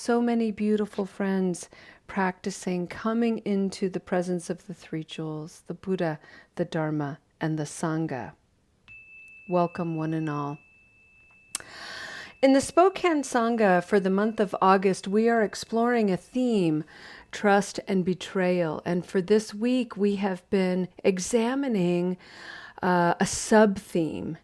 So many beautiful friends practicing coming into the presence of the three jewels, the Buddha, the Dharma, and the Sangha. Welcome, one and all. In the Spokane Sangha for the month of August, we are exploring a theme, trust and betrayal. And for this week, we have been examining a sub-theme,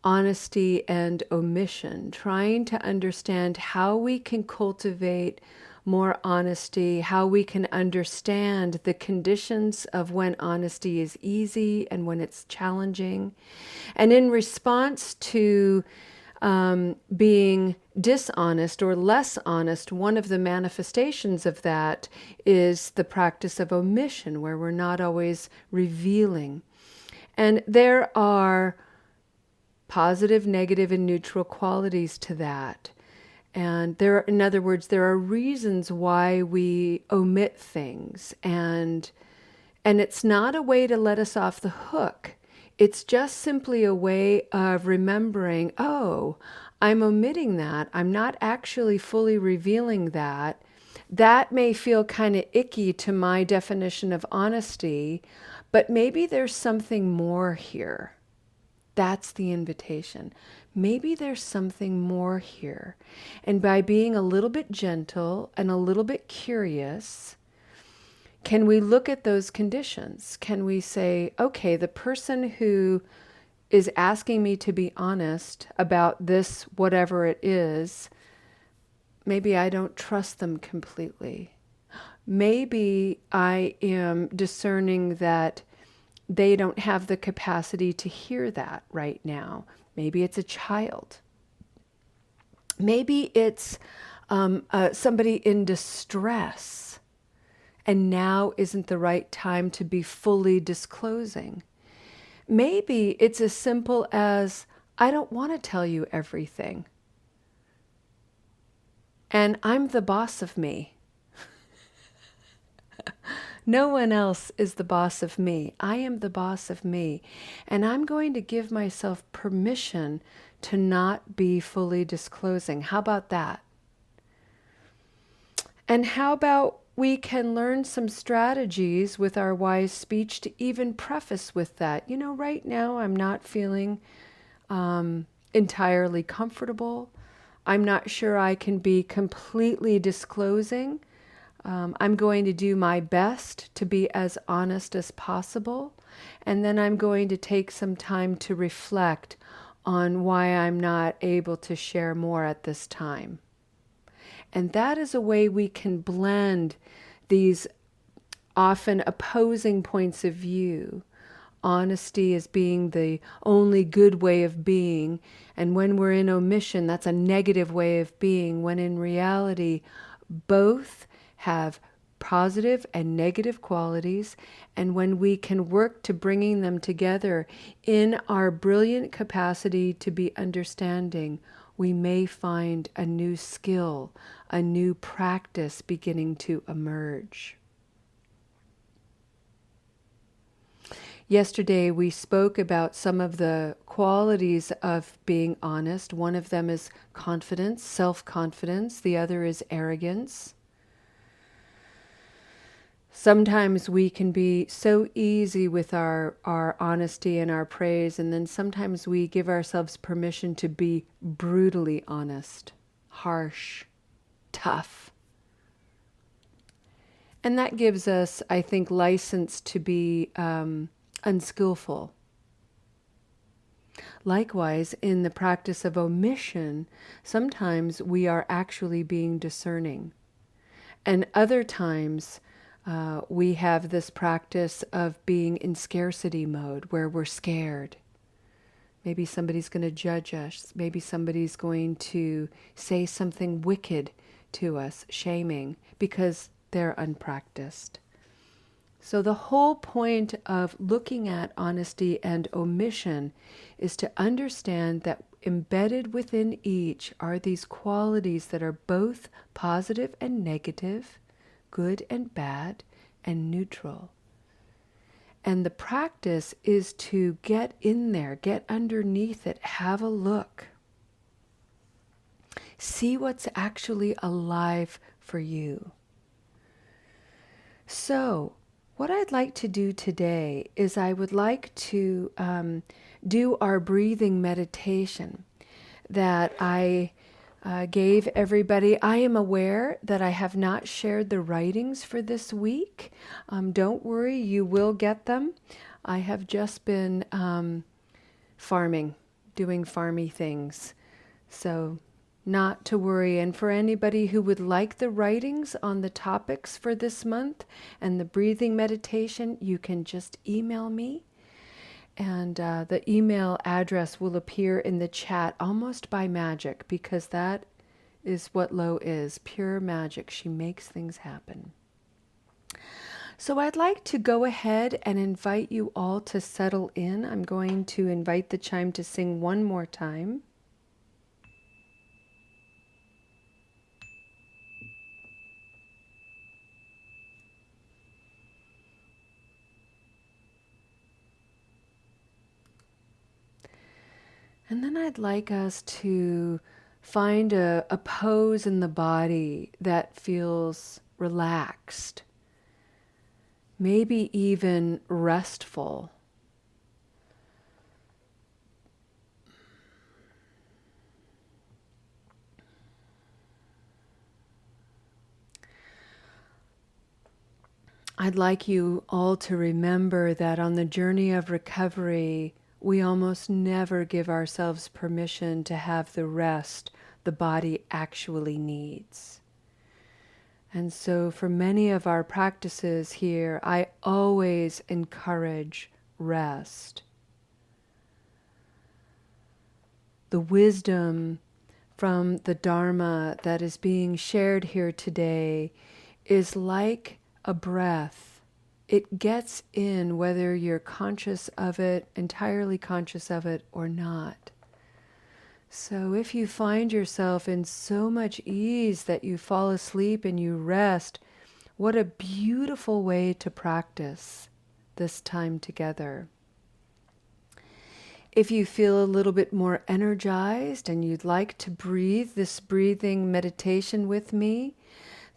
honesty and omission, trying to understand how we can cultivate more honesty, how we can understand the conditions of when honesty is easy and when it's challenging. And in response to being dishonest or less honest, one of the manifestations of that is the practice of omission, where we're not always revealing. And there are positive, negative, and neutral qualities to that. And in other words, there are reasons why we omit things. And it's not a way to let us off the hook. It's just simply a way of remembering, oh, I'm omitting that. I'm not actually fully revealing that. That may feel kind of icky to my definition of honesty, but maybe there's something more here. That's the invitation. Maybe there's something more here. And by being a little bit gentle and a little bit curious, can we look at those conditions? Can we say, okay, the person who is asking me to be honest about this, whatever it is, maybe I don't trust them completely. Maybe I am discerning that they don't have the capacity to hear that right now. Maybe it's a child. Maybe it's somebody in distress. And now isn't the right time to be fully disclosing. Maybe it's as simple as, I don't want to tell you everything. And I'm the boss of me. No one else is the boss of me. I am the boss of me. And I'm going to give myself permission to not be fully disclosing. How about that? And how about we can learn some strategies with our wise speech to even preface with that. You know, right now I'm not feeling entirely comfortable. I'm not sure I can be completely disclosing. I'm going to do my best to be as honest as possible. And then I'm going to take some time to reflect on why I'm not able to share more at this time. And that is a way we can blend these often opposing points of view. Honesty as being the only good way of being, and when we're in omission, that's a negative way of being, when in reality, both have positive and negative qualities, and when we can work to bringing them together in our brilliant capacity to be understanding, we may find a new skill, a new practice beginning to emerge. Yesterday, we spoke about some of the qualities of being honest. One of them is confidence, self-confidence. The other is arrogance. Sometimes we can be so easy with our honesty and our praise, and then sometimes we give ourselves permission to be brutally honest, harsh, tough. And that gives us, I think, license to be unskillful. Likewise, in the practice of omission, sometimes we are actually being discerning. And other times, we have this practice of being in scarcity mode where we're scared. Maybe somebody's going to judge us. Maybe somebody's going to say something wicked to us, shaming, because they're unpracticed. So the whole point of looking at honesty and omission is to understand that embedded within each are these qualities that are both positive and negative, good and bad, and neutral. And the practice is to get in there, get underneath it, have a look. See what's actually alive for you. So, what I'd like to do today is I would like to do our breathing meditation that I gave everybody. I am aware that I have not shared the writings for this week. Don't worry, you will get them. I have just been farming, doing farmy things. So, not to worry. And for anybody who would like the writings on the topics for this month and the breathing meditation, you can just email me. And the email address will appear in the chat almost by magic, because that is what Lo is, pure magic. She makes things happen. So I'd like to go ahead and invite you all to settle in. I'm going to invite the chime to sing one more time. And then I'd like us to find a pose in the body that feels relaxed, maybe even restful. I'd like you all to remember that on the journey of recovery, we almost never give ourselves permission to have the rest the body actually needs. And so for many of our practices here, I always encourage rest. The wisdom from the Dharma that is being shared here today is like a breath. It gets in whether you're conscious of it, entirely conscious of it, or not. So if you find yourself in so much ease that you fall asleep and you rest, what a beautiful way to practice this time together. If you feel a little bit more energized and you'd like to breathe this breathing meditation with me,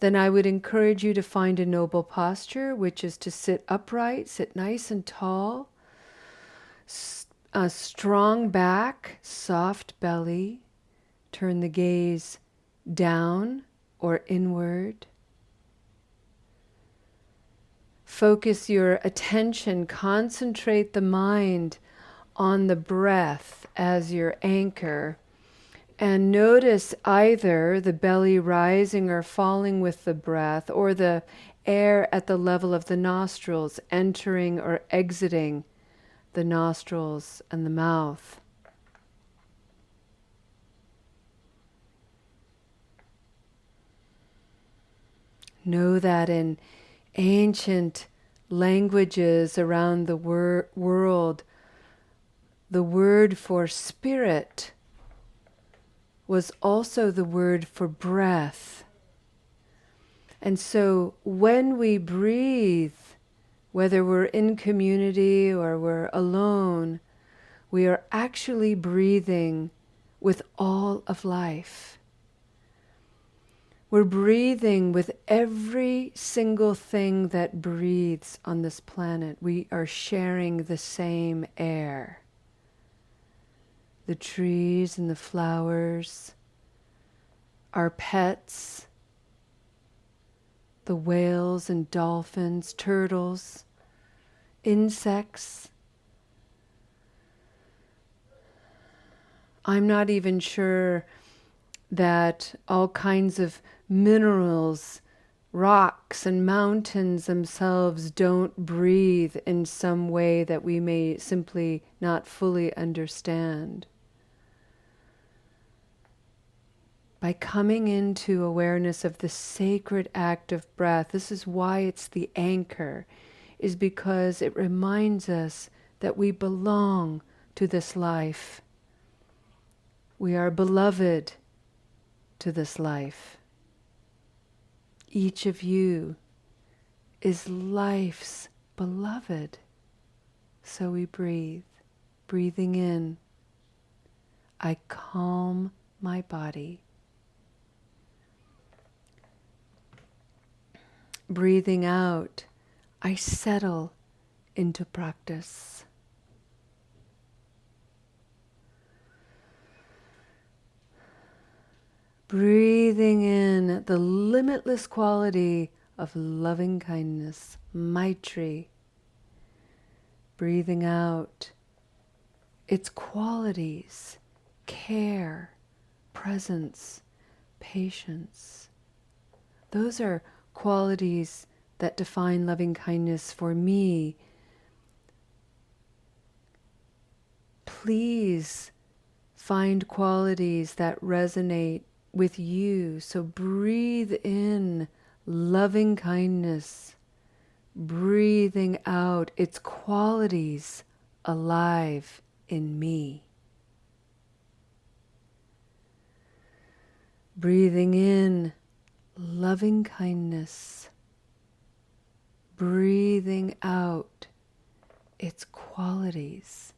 then I would encourage you to find a noble posture, which is to sit upright, sit nice and tall, a strong back, soft belly. Turn the gaze down or inward. Focus your attention, concentrate the mind on the breath as your anchor. And notice either the belly rising or falling with the breath, or the air at the level of the nostrils entering or exiting the nostrils and the mouth. Know that in ancient languages around the world, the word for spirit was also the word for breath. And so when we breathe, whether we're in community or we're alone, we are actually breathing with all of life. We're breathing with every single thing that breathes on this planet. We are sharing the same air. The trees and the flowers, our pets, the whales and dolphins, turtles, insects. I'm not even sure that all kinds of minerals, rocks and mountains themselves don't breathe in some way that we may simply not fully understand. By coming into awareness of the sacred act of breath, this is why it's the anchor, is because it reminds us that we belong to this life. We are beloved to this life. Each of you is life's beloved. So we breathe. Breathing in, I calm my body. breathing out, I settle into practice. Breathing in the limitless quality of loving kindness, Maitri. Breathing out its qualities, care, presence, patience. Those are qualities that define loving kindness for me. Please find qualities that resonate with you. So breathe in loving kindness, breathing out its qualities alive in me. Breathing in loving kindness, breathing out its qualities,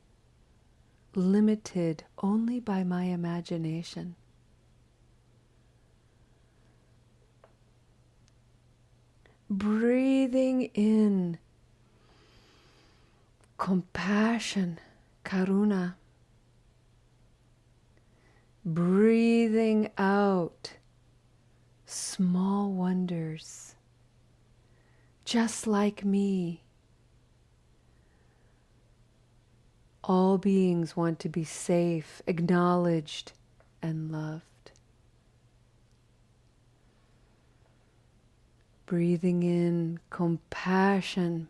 limited only by my imagination. Breathing in compassion, karuna. Breathing out small wonders, just like me. All beings want to be safe, acknowledged, and loved. Breathing in compassion.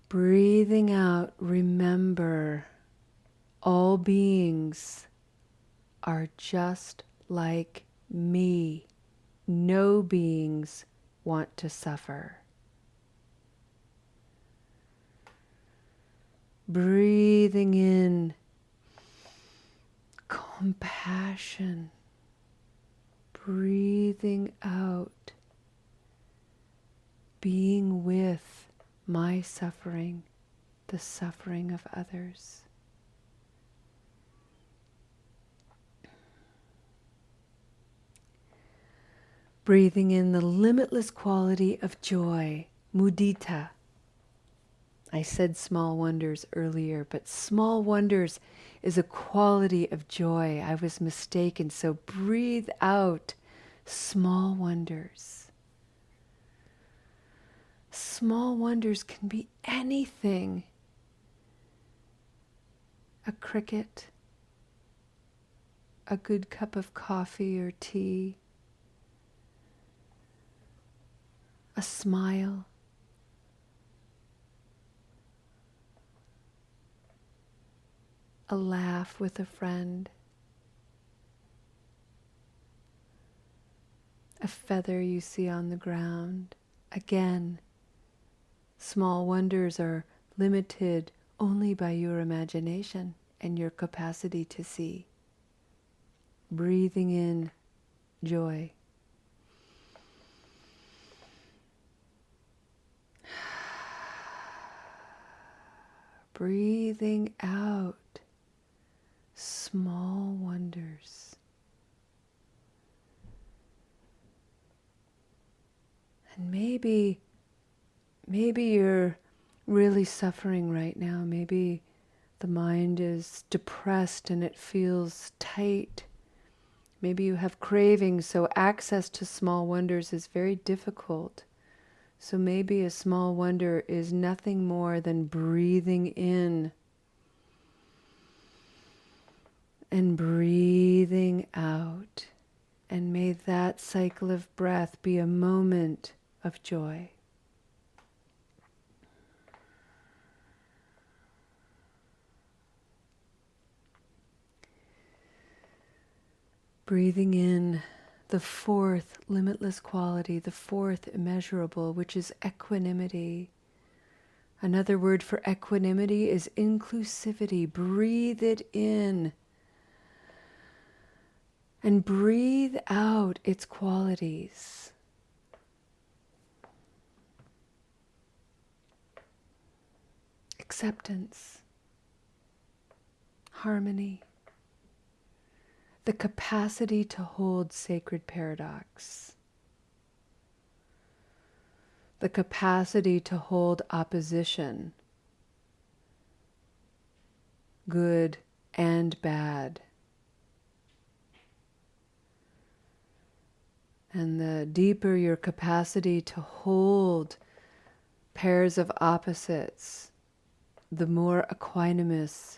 Breathing out, remember, all beings are just like me. No beings want to suffer. Breathing in compassion. Breathing out, being with my suffering, the suffering of others. Breathing in the limitless quality of joy, mudita. I said small wonders earlier, but small wonders is a quality of joy. I was mistaken, so breathe out small wonders. Small wonders can be anything. A cricket, a good cup of coffee or tea, a smile, a laugh with a friend, a feather you see on the ground. Again, small wonders are limited only by your imagination and your capacity to see. Breathing in joy. Breathing out small wonders. And maybe you're really suffering right now. Maybe the mind is depressed and it feels tight. Maybe you have cravings, so access to small wonders is very difficult. So maybe a small wonder is nothing more than breathing in and breathing out. And may that cycle of breath be a moment of joy. Breathing in the fourth limitless quality, the fourth immeasurable, which is equanimity. Another word for equanimity is inclusivity. Breathe it in and breathe out its qualities. Acceptance, harmony, the capacity to hold sacred paradox. the capacity to hold opposition, good and bad. And the deeper your capacity to hold pairs of opposites, the more equanimous,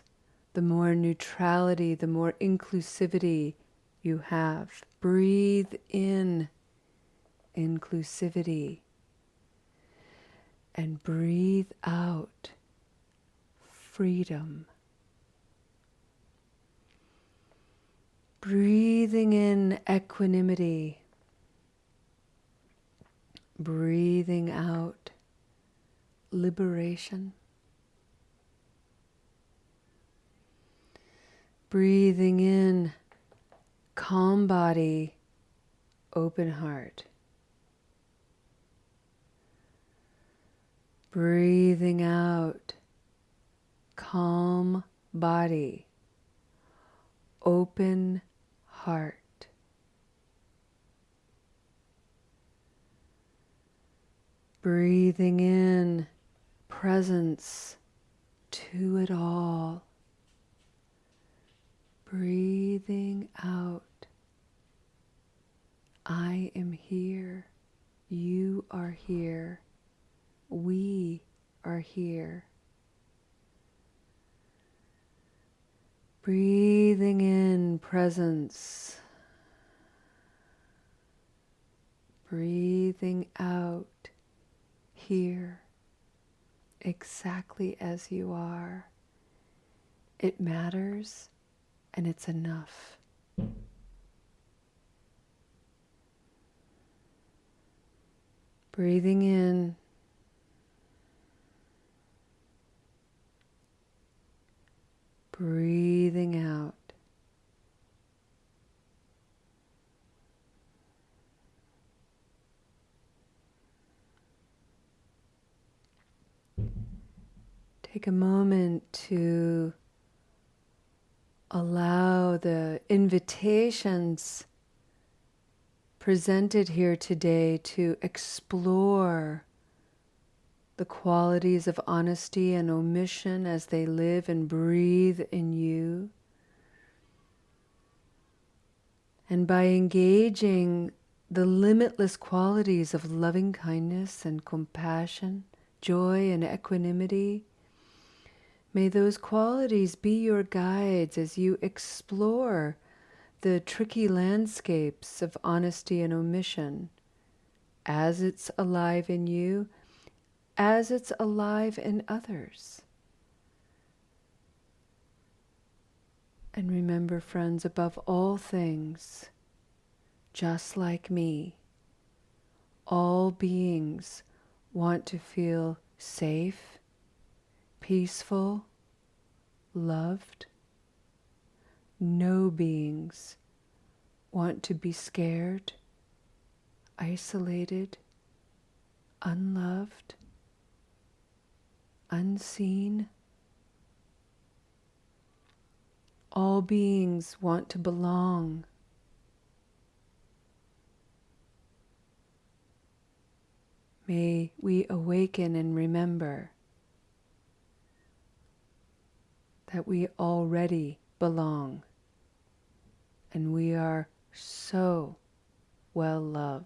the more neutrality, the more inclusivity you have. Breathe in inclusivity and breathe out freedom. Breathing in equanimity, breathing out liberation. Breathing in calm body, open heart. Breathing out calm body, open heart. Breathing in presence to it all. Breathing out, I am here, you are here, we are here. Breathing in presence. Breathing out here, exactly as you are. It matters and it's enough. Breathing in. Breathing out. Take a moment to allow the invitations presented here today to explore the qualities of honesty and omission as they live and breathe in you. And by engaging the limitless qualities of loving kindness and compassion, joy and equanimity, may those qualities be your guides as you explore the tricky landscapes of honesty and omission, as it's alive in you, as it's alive in others. And remember, friends, above all things, just like me, all beings want to feel safe, peaceful, loved. No beings want to be scared, isolated, unloved, unseen. All beings want to belong. May we awaken and remember that we already belong and we are so well loved.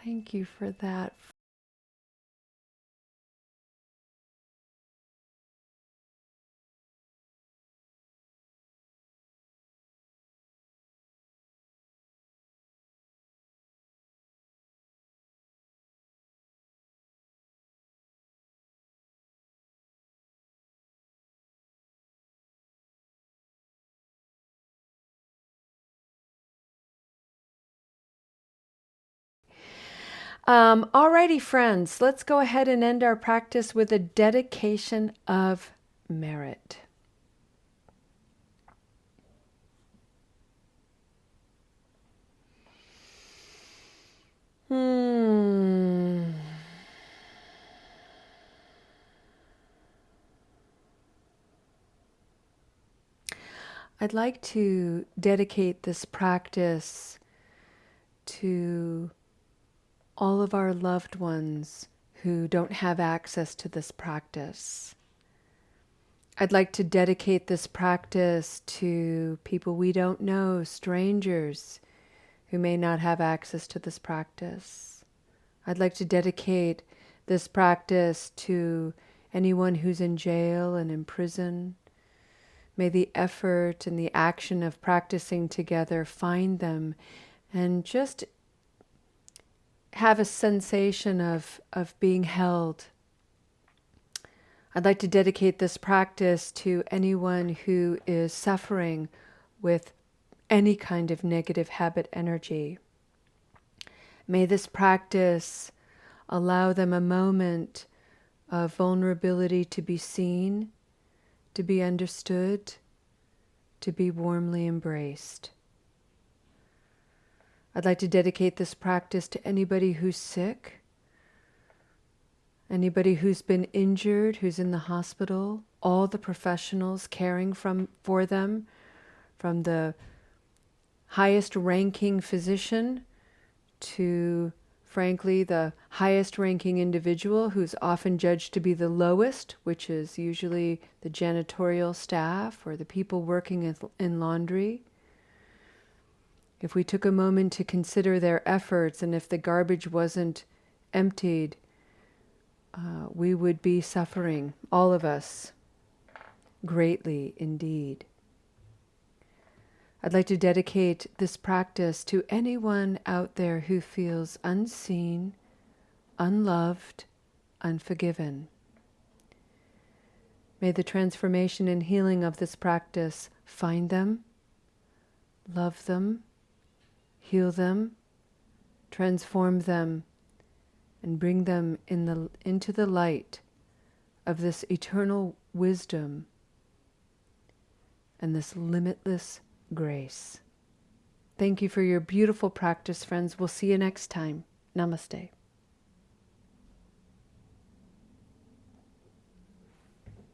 Thank you for that. Alrighty, friends, let's go ahead and end our practice with a dedication of merit. I'd like to dedicate this practice to all of our loved ones who don't have access to this practice. I'd like to dedicate this practice to people we don't know, strangers who may not have access to this practice. I'd like to dedicate this practice to anyone who's in jail and in prison. May the effort and the action of practicing together find them and just have a sensation of being held. I'd like to dedicate this practice to anyone who is suffering with any kind of negative habit energy. May this practice allow them a moment of vulnerability to be seen, to be understood, to be warmly embraced. I'd like to dedicate this practice to anybody who's sick, anybody who's been injured, who's in the hospital, all the professionals caring for them, from the highest ranking physician to, frankly, the highest ranking individual who's often judged to be the lowest, which is usually the janitorial staff or the people working in laundry. If we took a moment to consider their efforts, and if the garbage wasn't emptied, we would be suffering, all of us, greatly indeed. I'd like to dedicate this practice to anyone out there who feels unseen, unloved, unforgiven. May the transformation and healing of this practice find them, love them, heal them, transform them, and bring them into the light of this eternal wisdom and this limitless grace. Thank you for your beautiful practice, friends. We'll see you next time. Namaste.